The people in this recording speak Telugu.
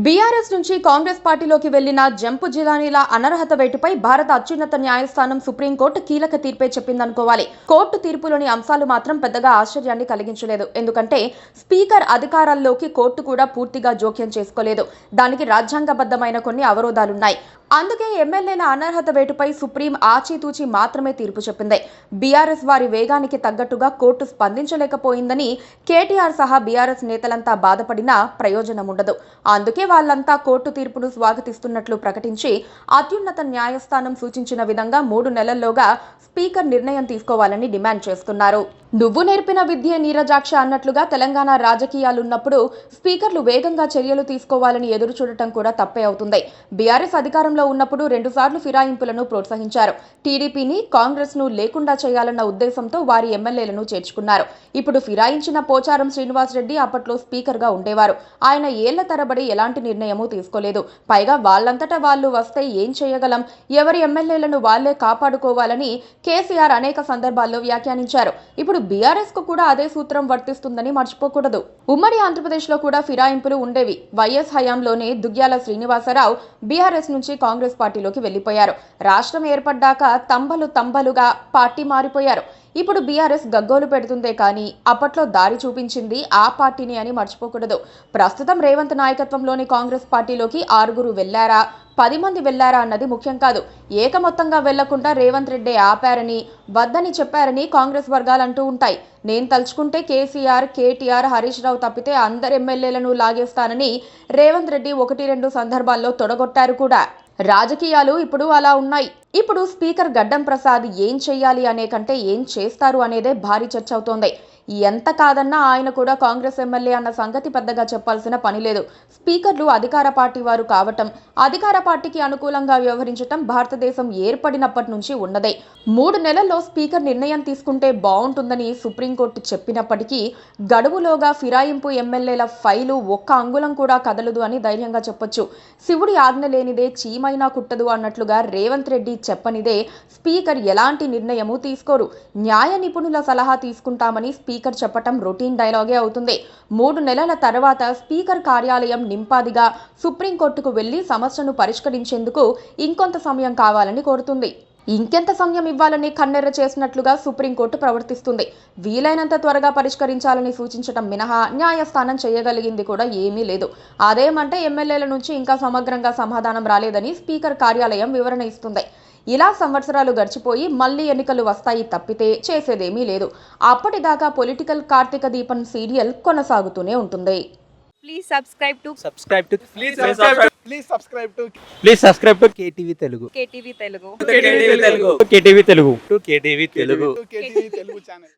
బీఆర్ఎస్ నుంచి కాంగ్రెస్ పార్టీలోకి వెళ్లిన జంపు జిలానీల అనర్హత వేటుపై భారత అత్యున్నత న్యాయస్థానం సుప్రీంకోర్టు కీలక తీర్పే చెప్పిందనుకోవాలి. కోర్టు తీర్పులోని అంశాలు మాత్రం పెద్దగా ఆశ్చర్యాన్ని కలిగించలేదు. ఎందుకంటే స్పీకర్ అధికారాల్లోకి కోర్టు కూడా పూర్తిగా జోక్యం చేసుకోలేదు. దానికి రాజ్యాంగబద్ధమైన కొన్ని అవరోధాలున్నాయి. అందుకే ఎమ్మెల్యేల అనర్హత వేటుపై సుప్రీం ఆచితూచి మాత్రమే తీర్పు చెప్పింది. బీఆర్ఎస్ వారి వేగానికి తగ్గట్టుగా కోర్టు స్పందించలేకపోయిందని కేటీఆర్ సహా బీఆర్ఎస్ నేతలంతా బాధపడినా ప్రయోజనం ఉండదు. అందుకే వాళ్ళంతా కోర్టు తీర్పును స్వాగతిస్తున్నట్లు ప్రకటించి అత్యున్నత న్యాయస్థానం సూచించిన విధంగా 3 నెలల్లోగా స్పీకర్ నిర్ణయం తీసుకోవాలని డిమాండ్ చేస్తున్నారు. నువ్వు నేర్పిన విద్యే నీరజాక్ష అన్నట్లుగా తెలంగాణ రాజకీయాలున్నప్పుడు స్పీకర్లు వేగంగా చర్యలు తీసుకోవాలని ఎదురు చూడటం కూడా తప్పే అవుతుంది. బీఆర్ఎస్ అధికారంలో ఉన్నప్పుడు 2 సార్లు ఫిరాయింపులను ప్రోత్సహించారు. టీడీపీని, కాంగ్రెస్ ను లేకుండా చేయాలన్న ఉద్దేశంతో వారి ఎమ్మెల్యేలను చేర్చుకున్నారు. ఇప్పుడు ఫిరాయించిన పోచారం శ్రీనివాస్ రెడ్డి అప్పట్లో స్పీకర్ గా ఉండేవారు. ఆయన ఏళ్ల తరబడి ఎలాంటి నిర్ణయమూ తీసుకోలేదు. పైగా వాళ్ళంతటా వాళ్ళు వస్తే ఏం చేయగలం, ఎవరి ఎమ్మెల్యేలను వాళ్లే కాపాడుకోవాలని కేసీఆర్ అనేక సందర్భాల్లో వ్యాఖ్యానించారు. ఇప్పుడు బీఆర్ఎస్ కు కూడా అదే సూత్రం వర్తిస్తుందని మర్చిపోకూడదు. ఉమ్మడి ఆంధ్రప్రదేశ్ లో కూడా ఫిరాయింపులు ఉండేవి. వైఎస్ హయాంలోనే దుగ్గ్యాల శ్రీనివాసరావు బీఆర్ఎస్ నుంచి కాంగ్రెస్ పార్టీలోకి వెళ్లిపోయారు. రాష్ట్రం ఏర్పడ్డాక తంబలుగా పార్టీ మారిపోయారు. ఇప్పుడు బీఆర్ఎస్ గగ్గోలు పెడుతుందే కానీ అప్పట్లో దారి చూపించింది ఆ పార్టీని అని మర్చిపోకూడదు. ప్రస్తుతం రేవంత్ నాయకత్వంలోని కాంగ్రెస్ పార్టీలోకి 6 వెళ్లారా, 10 మంది వెళ్లారా అన్నది ముఖ్యం కాదు. ఏకమొత్తంగా వెళ్లకుండా రేవంత్ రెడ్డి ఆపారని, వద్దని చెప్పారని కాంగ్రెస్ వర్గాలు అంటూ ఉంటాయి. నేను తలుచుకుంటే కేసీఆర్, కేటీఆర్, హరీష్ రావు తప్పితే అందరు ఎమ్మెల్యేలను లాగేస్తానని రేవంత్ రెడ్డి 1-2 సందర్భాల్లో తొడగొట్టారు కూడా. రాజకీయాలు ఇప్పుడు అలా ఉన్నాయి. ఇప్పుడు స్పీకర్ గడ్డం ప్రసాద్ ఏం చెయ్యాలి అనే కంటే ఏం చేస్తారు అనేదే భారీ చర్చ అవుతోంది. ఎంత కాదన్నా ఆయన కూడా కాంగ్రెస్ ఎమ్మెల్యే అన్న సంగతి పెద్దగా చెప్పాల్సిన పని లేదు. స్పీకర్లు అధికార పార్టీ వారు కావటం, అధికార పార్టీకి అనుకూలంగా వ్యవహరించటం భారతదేశం ఏర్పడినప్పటి నుంచి ఉన్నదే. 3 నెలల్లో స్పీకర్ నిర్ణయం తీసుకుంటే బాగుంటుందని సుప్రీంకోర్టు చెప్పినప్పటికీ గడువులోగా ఫిరాయింపు ఎమ్మెల్యేల ఫైలు 1 అంగుళం కూడా కదలదు అని ధైర్యంగా చెప్పొచ్చు. శివుడి ఆజ్ఞ లేనిదే చీమైనా కుట్టదు అన్నట్లుగా రేవంత్ రెడ్డి చెప్పనిదే స్పీకర్ ఎలాంటి నిర్ణయము తీసుకోరు. న్యాయ నిపుణుల సలహా తీసుకుంటామని స్పీకర్ చెప్పటం రొటీన్ డైలాగే అవుతుంది. 3 నెలల తర్వాత స్పీకర్ కార్యాలయం నింపాదిగా సుప్రీంకోర్టుకు వెళ్లి సమస్యను పరిష్కరించేందుకు ఇంకొంత సమయం కావాలని కోరుతుంది. ఇంకెంత సమయం ఇవ్వాలని కన్నెర్ర చేసినట్లుగా సుప్రీంకోర్టు ప్రవర్తిస్తుంది. వీలైనంత త్వరగా పరిష్కరించాలని సూచించటం మినహా న్యాయస్థానం చేయగలిగింది కూడా ఏమీ లేదు. అదేమంటే ఎమ్మెల్యేల నుంచి ఇంకా సమగ్రంగా సమాధానం రాలేదని స్పీకర్ కార్యాలయం వివరణ ఇస్తుంది. ఇలా సంవత్సరాలు గడిచిపోయి మళ్లీ ఎన్నికలు వస్తాయి తప్పితే చేసేదేమీ లేదు. అప్పటిదాకా పొలిటికల్ కార్తీక దీపం సీరియల్ కొనసాగుతూనే ఉంటుంది. Please subscribe to KTV Telugu. KTV Telugu. KTV Telugu channel.